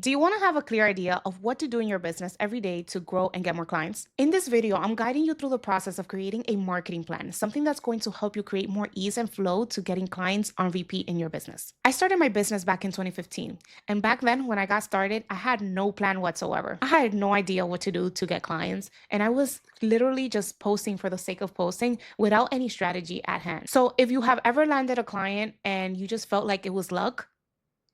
Do you want to have a clear idea of what to do in your business every day to grow and get more clients? In this video, I'm guiding you through the process of creating a marketing plan, something that's going to help you create more ease and flow to getting clients on repeat in your business. I started my business back in 2015, and back then when I got started, I had no plan whatsoever. I had no idea what to do to get clients, and I was literally just posting for the sake of posting without any strategy at hand. So if you have ever landed a client and you just felt like it was luck,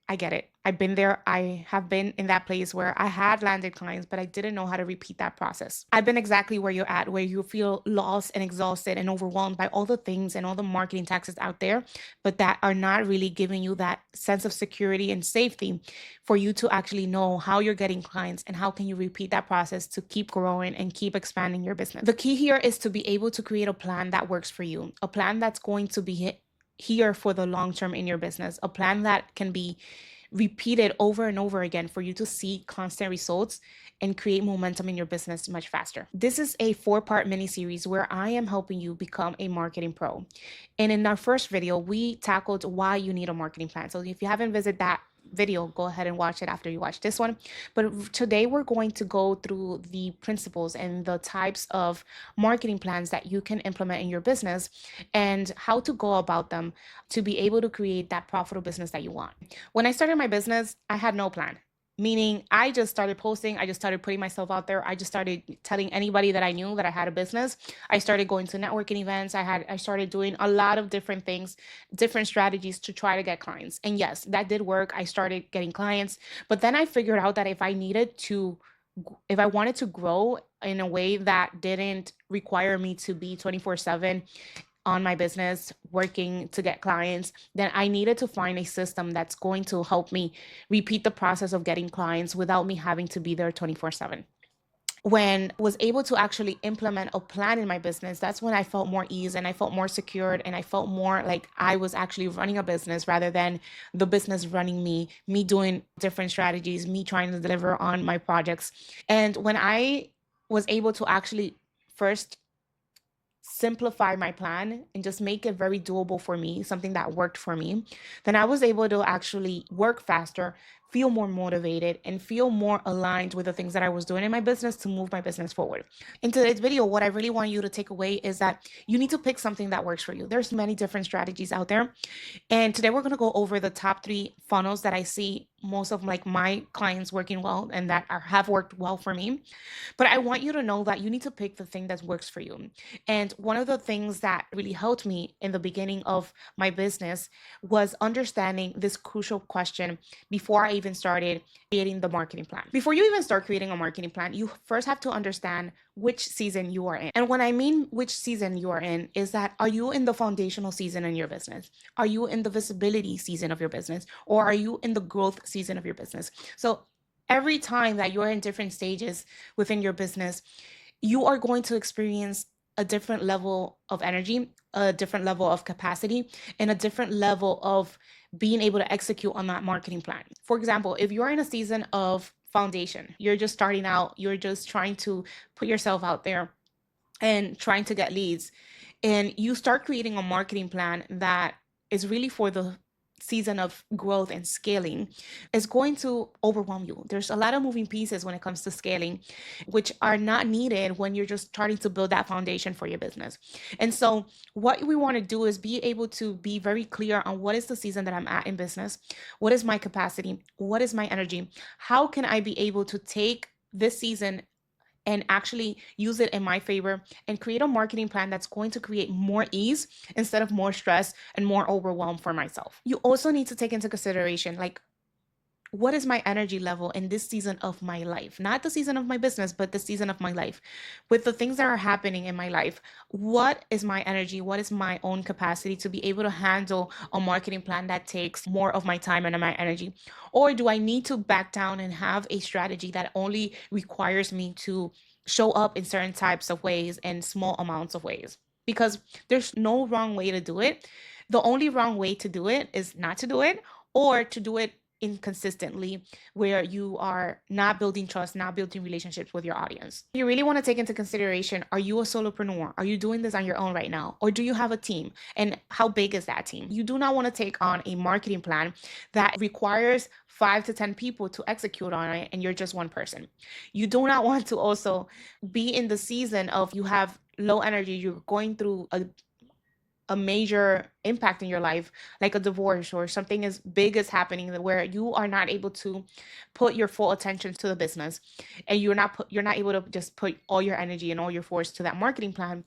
I get it. I've been there. I have been in that place where I had landed clients, but I didn't know how to repeat that process. I've been exactly where you're at, where you feel lost and exhausted and overwhelmed by all the things and all the marketing taxes out there, but that are not really giving you that sense of security and safety for you to actually know how you're getting clients and how can you repeat that process to keep growing and keep expanding your business. The key here is to be able to create a plan that works for you, a plan that's going to be here for the long term in your business, a plan that can be repeated over and over again for you to see constant results and create momentum in your business much faster. This is a 4-part mini series where I am helping you become a marketing pro. And in our first video, we tackled why you need a marketing plan. So if you haven't visited that video, go ahead and watch it after you watch this one. But today we're going to go through the principles and the types of marketing plans that you can implement in your business and how to go about them to be able to create that profitable business that you want. When I started my business, I had no plan. Meaning, I just started posting. I just started putting myself out there. I just started telling anybody that I knew that I had a business. I started going to networking events. I started doing a lot of different things, different strategies to try to get clients. And yes, that did work. I started getting clients. But then I figured out that if I wanted to grow in a way that didn't require me to be 24/7 on my business working to get clients, then I needed to find a system that's going to help me repeat the process of getting clients without me having to be there 24/7. When I was able to actually implement a plan in my business, that's when I felt more ease and I felt more secured and I felt more like I was actually running a business rather than the business running me doing different strategies, me trying to deliver on my projects. And when I was able to actually first simplify my plan and just make it very doable for me, something that worked for me, then I was able to actually work faster, feel more motivated, and feel more aligned with the things that I was doing in my business to move my business forward. In today's video, what I really want you to take away is that you need to pick something that works for you. There's many different strategies out there. And today we're going to go over the top 3 funnels that I see most of like my clients working well and that have worked well for me. But I want you to know that you need to pick the thing that works for you. And one of the things that really helped me in the beginning of my business was understanding this crucial question before I even started creating the marketing plan. Before you even start creating a marketing plan, you first have to understand which season you are in. And when I mean which season you are in, is that are you in the foundational season in your business? Are you in the visibility season of your business? Or are you in the growth season of your business? So every time that you're in different stages within your business, you are going to experience a different level of energy, a different level of capacity, and a different level of being able to execute on that marketing plan. For example, if you're in a season of foundation, you're just starting out, you're just trying to put yourself out there and trying to get leads, and you start creating a marketing plan that is really for the season of growth and scaling, is going to overwhelm you. There's a lot of moving pieces when it comes to scaling, which are not needed when you're just starting to build that foundation for your business. And so, what we want to do is be able to be very clear on what is the season that I'm at in business, what is my capacity, what is my energy, how can I be able to take this season and actually use it in my favor and create a marketing plan that's going to create more ease instead of more stress and more overwhelm for myself. You also need to take into consideration like what is my energy level in this season of my life? Not the season of my business, but the season of my life. With the things that are happening in my life, what is my energy? What is my own capacity to be able to handle a marketing plan that takes more of my time and my energy? Or do I need to back down and have a strategy that only requires me to show up in certain types of ways and small amounts of ways? Because there's no wrong way to do it. The only wrong way to do it is not to do it or to do it inconsistently, where you are not building trust, not building relationships with your audience. You really want to take into consideration, are you a solopreneur? Are you doing this on your own right now? Or do you have a team? And how big is that team? You do not want to take on a marketing plan that requires 5 to 10 people to execute on it and you're just one person. You do not want to also be in the season of you have low energy, you're going through a major impact in your life, like a divorce or something as big as happening, where you are not able to put your full attention to the business, and you're not able to just put all your energy and all your force to that marketing plan.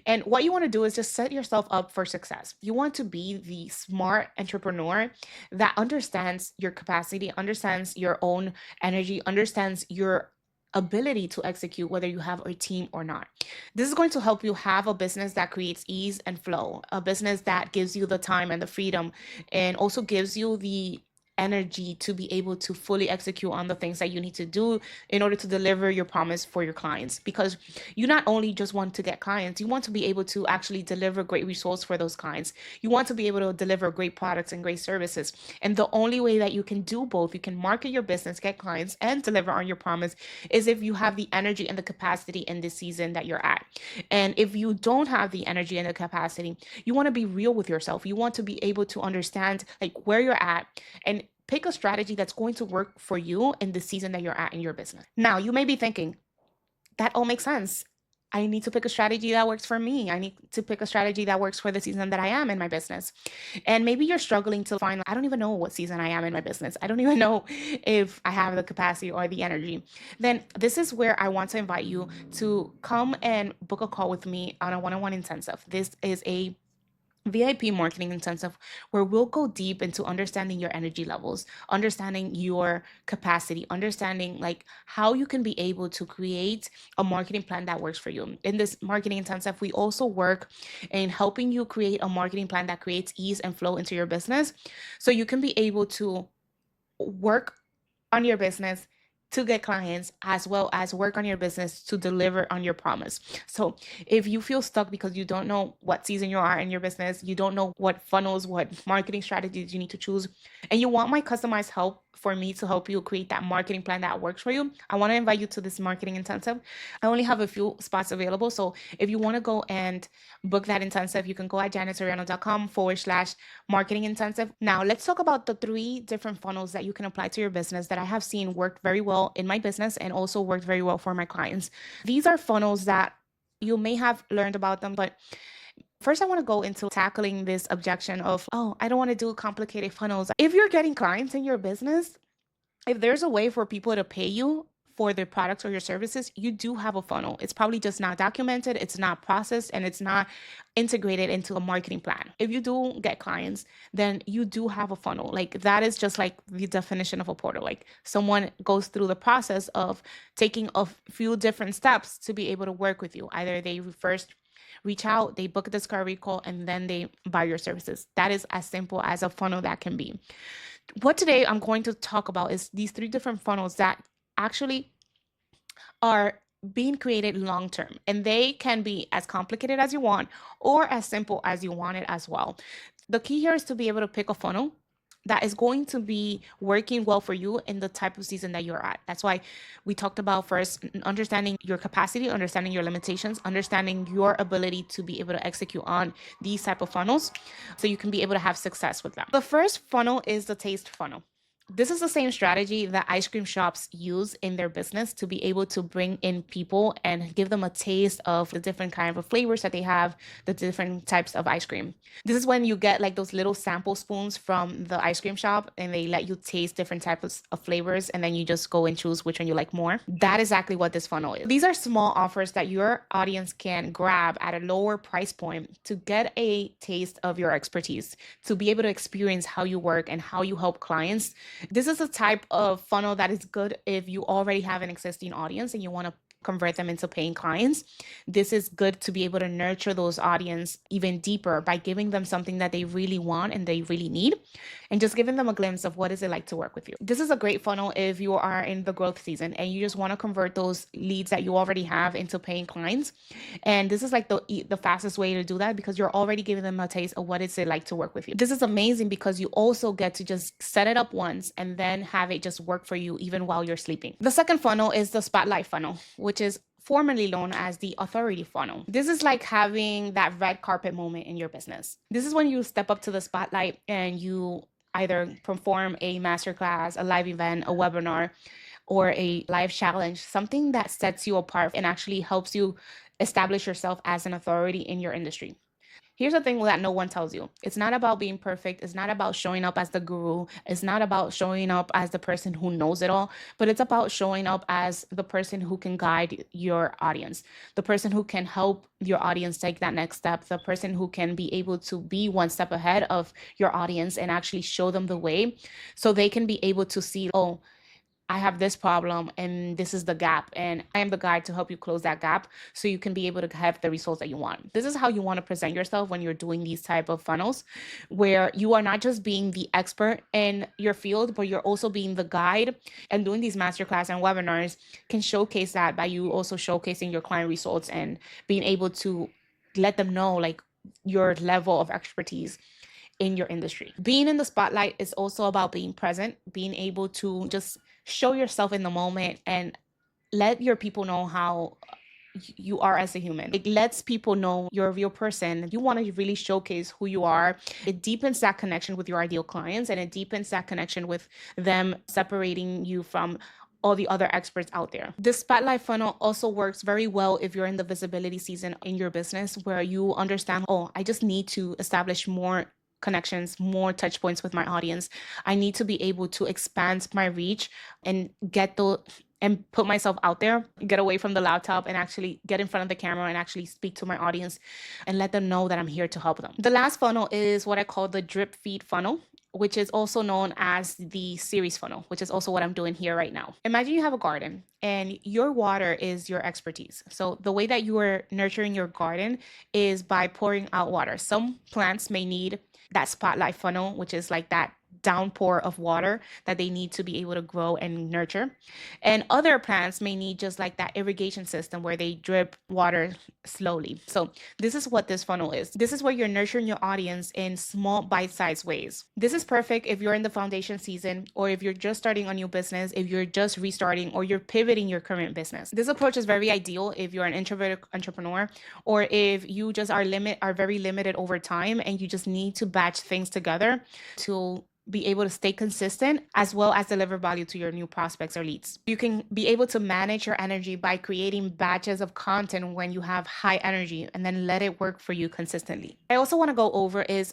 And what you want to do is just set yourself up for success. You want to be the smart entrepreneur that understands your capacity, understands your own energy, understands your ability to execute, whether you have a team or not. This is going to help you have a business that creates ease and flow, a business that gives you the time and the freedom, and also gives you the energy to be able to fully execute on the things that you need to do in order to deliver your promise for your clients. Because you not only just want to get clients, you want to be able to actually deliver great results for those clients. You want to be able to deliver great products and great services. And the only way that you can do both, you can market your business, get clients, and deliver on your promise, is if you have the energy and the capacity in this season that you're at. And if you don't have the energy and the capacity, you want to be real with yourself. You want to be able to understand like where you're at and pick a strategy that's going to work for you in the season that you're at in your business. Now, you may be thinking, that all makes sense. I need to pick a strategy that works for me. I need to pick a strategy that works for the season that I am in my business. And maybe you're struggling to find, I don't even know what season I am in my business. I don't even know if I have the capacity or the energy. Then this is where I want to invite you to come and book a call with me on a one-on-one intensive. This is a VIP marketing intensive where we'll go deep into understanding your energy levels, understanding your capacity, understanding like how you can be able to create a marketing plan that works for you. In this marketing intensive, we also work in helping you create a marketing plan that creates ease and flow into your business so you can be able to work on your business to get clients, as well as work on your business to deliver on your promise. So if you feel stuck because you don't know what season you are in your business, you don't know what funnels, what marketing strategies you need to choose, and you want my customized help for me to help you create that marketing plan that works for you, I want to invite you to this marketing intensive. I only have a few spots available. So if you want to go and book that intensive, you can go at janetsoriano.com/marketing intensive. Now, let's talk about the 3 different funnels that you can apply to your business that I have seen work very well in my business and also worked very well for my clients. These are funnels that you may have learned about them, but first I want to go into tackling this objection of, oh, I don't want to do complicated funnels. If you're getting clients in your business, if there's a way for people to pay you for their products or your services, you do have a funnel. It's probably just not documented, it's not processed, and it's not integrated into a marketing plan. If you do get clients, then you do have a funnel. Like that is just like the definition of a portal. Like someone goes through the process of taking a few different steps to be able to work with you. Either they first reach out, they book a discovery call, and then they buy your services. That is as simple as a funnel that can be. What today I'm going to talk about is these 3 different funnels that actually are being created long term, and they can be as complicated as you want or as simple as you want it as well. The key here is to be able to pick a funnel that is going to be working well for you in the type of season that you're at. That's why we talked about first understanding your capacity, understanding your limitations, understanding your ability to be able to execute on these type of funnels so you can be able to have success with them. The first funnel is the taste funnel. This is the same strategy that ice cream shops use in their business to be able to bring in people and give them a taste of the different kind of flavors that they have, the different types of ice cream. This is when you get like those little sample spoons from the ice cream shop and they let you taste different types of flavors, and then you just go and choose which one you like more. That is exactly what this funnel is. These are small offers that your audience can grab at a lower price point to get a taste of your expertise, to be able to experience how you work and how you help clients. This is a type of funnel that is good if you already have an existing audience and you want to convert them into paying clients. This is good to be able to nurture those audience even deeper by giving them something that they really want and they really need, and just giving them a glimpse of what is it like to work with you. This is a great funnel if you are in the growth season and you just want to convert those leads that you already have into paying clients. And this is like the fastest way to do that, because you're already giving them a taste of what is it like to work with you. This is amazing because you also get to just set it up once and then have it just work for you even while you're sleeping. The second funnel is the spotlight funnel, which is formerly known as the authority funnel. This is like having that red carpet moment in your business. This is when you step up to the spotlight and you either perform a masterclass, a live event, a webinar, or a live challenge, something that sets you apart and actually helps you establish yourself as an authority in your industry. Here's the thing that no one tells you. It's not about being perfect. It's not about showing up as the guru. It's not about showing up as the person who knows it all, but it's about showing up as the person who can guide your audience, the person who can help your audience take that next step, the person who can be able to be one step ahead of your audience and actually show them the way so they can be able to see, oh, I have this problem and this is the gap, and I am the guide to help you close that gap so you can be able to have the results that you want. This is how you want to present yourself when you're doing these type of funnels, where you are not just being the expert in your field, but you're also being the guide. And doing these masterclass and webinars can showcase that by you also showcasing your client results and being able to let them know like your level of expertise in your industry. Being in the spotlight is also about being present, being able to just show yourself in the moment and let your people know how you are as a human. It lets people know you're a real person. You want to really showcase who you are. It deepens that connection with your ideal clients, and it deepens that connection with them, separating you from all the other experts out there. This spotlight funnel also works very well if you're in the visibility season in your business, where you understand, oh, I just need to establish more connections, more touch points with my audience. I need to be able to expand my reach and get the and put myself out there, get away from the laptop and actually get in front of the camera and actually speak to my audience and let them know that I'm here to help them. The last funnel is what I call the drip feed funnel, which is also known as the series funnel, which is also what I'm doing here right now. Imagine you have a garden and your water is your expertise. So the way that you are nurturing your garden is by pouring out water. Some plants may need that spotlight funnel, which is like that downpour of water that they need to be able to grow and nurture. And other plants may need just like that irrigation system where they drip water slowly. So this is what this funnel is. This is where you're nurturing your audience in small bite-sized ways. This is perfect if you're in the foundation season, or if you're just starting a new business, if you're just restarting, or you're pivoting your current business. This approach is very ideal if you're an introverted entrepreneur, or if you just are very limited over time and you just need to batch things together to be able to stay consistent as well as deliver value to your new prospects or leads. You can be able to manage your energy by creating batches of content when you have high energy, and then let it work for you consistently. I also want to go over is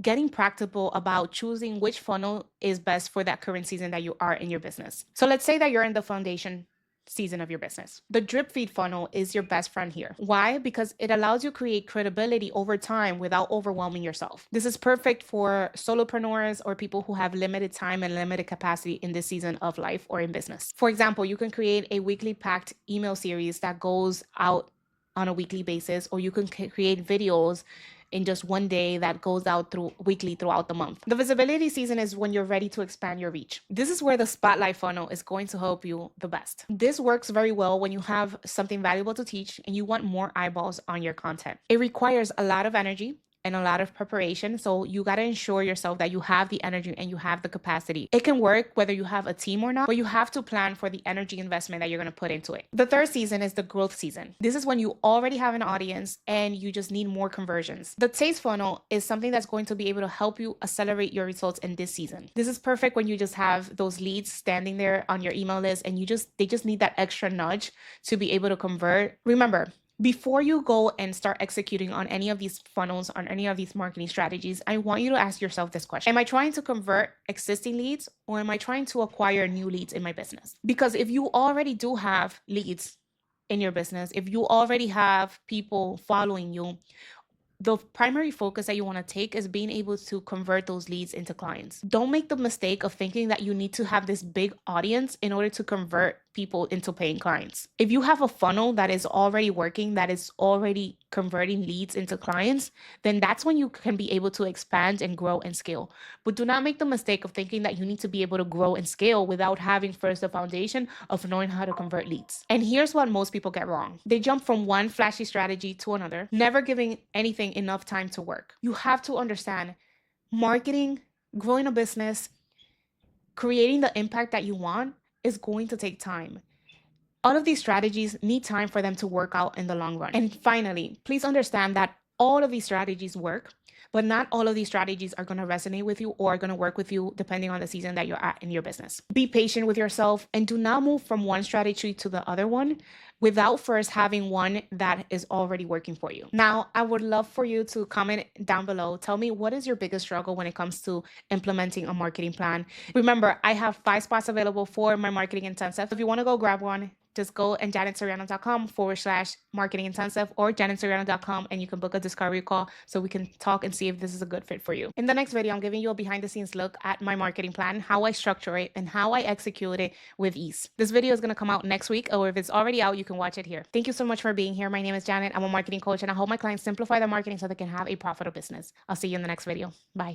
getting practical about choosing which funnel is best for that current season that you are in your business. So let's say that you're in the foundation season of your business. The drip feed funnel is your best friend here. Why? Because it allows you to create credibility over time without overwhelming yourself. This is perfect for solopreneurs or people who have limited time and limited capacity in this season of life or in business. For example, you can create a weekly packed email series that goes out on a weekly basis, or you can create videos in just one day that goes out weekly throughout the month. The visibility season is when you're ready to expand your reach. This is where the spotlight funnel is going to help you the best. This works very well when you have something valuable to teach and you want more eyeballs on your content. It requires a lot of energy and a lot of preparation. So you got to ensure yourself that you have the energy and you have the capacity. It can work whether you have a team or not, but you have to plan for the energy investment that you're going to put into it. The third season is the growth season. This is when you already have an audience and you just need more conversions. The taste funnel is something that's going to be able to help you accelerate your results in this season. This is perfect when you just have those leads standing there on your email list and they just need that extra nudge to be able to convert. Remember, before you go and start executing on any of these funnels, on any of these marketing strategies, I want you to ask yourself this question. Am I trying to convert existing leads, or am I trying to acquire new leads in my business? Because if you already do have leads in your business, if you already have people following you, the primary focus that you want to take is being able to convert those leads into clients. Don't make the mistake of thinking that you need to have this big audience in order to convert people into paying clients. If you have a funnel that is already working, that is already converting leads into clients, then that's when you can be able to expand and grow and scale. But do not make the mistake of thinking that you need to be able to grow and scale without having first the foundation of knowing how to convert leads. And here's what most people get wrong. They jump from one flashy strategy to another, never giving anything enough time to work. You have to understand marketing, growing a business, creating the impact that you want is going to take time. All of these strategies need time for them to work out in the long run. And finally, please understand that all of these strategies work, but not all of these strategies are going to resonate with you or are going to work with you depending on the season that you're at in your business. Be patient with yourself and do not move from one strategy to the other one without first having one that is already working for you. Now, I would love for you to comment down below. Tell me, what is your biggest struggle when it comes to implementing a marketing plan? Remember, I have 5 spots available for my marketing intensive. If you want to go grab one, just go and janetsoriano.com/marketing intensive or janetsoriano.com, and you can book a discovery call so we can talk and see if this is a good fit for you. In the next video, I'm giving you a behind the scenes look at my marketing plan, how I structure it, and how I execute it with ease. This video is going to come out next week, or if it's already out, you can watch it here. Thank you so much for being here. My name is Janet. I'm a marketing coach, and I help my clients simplify their marketing so they can have a profitable business. I'll see you in the next video. Bye.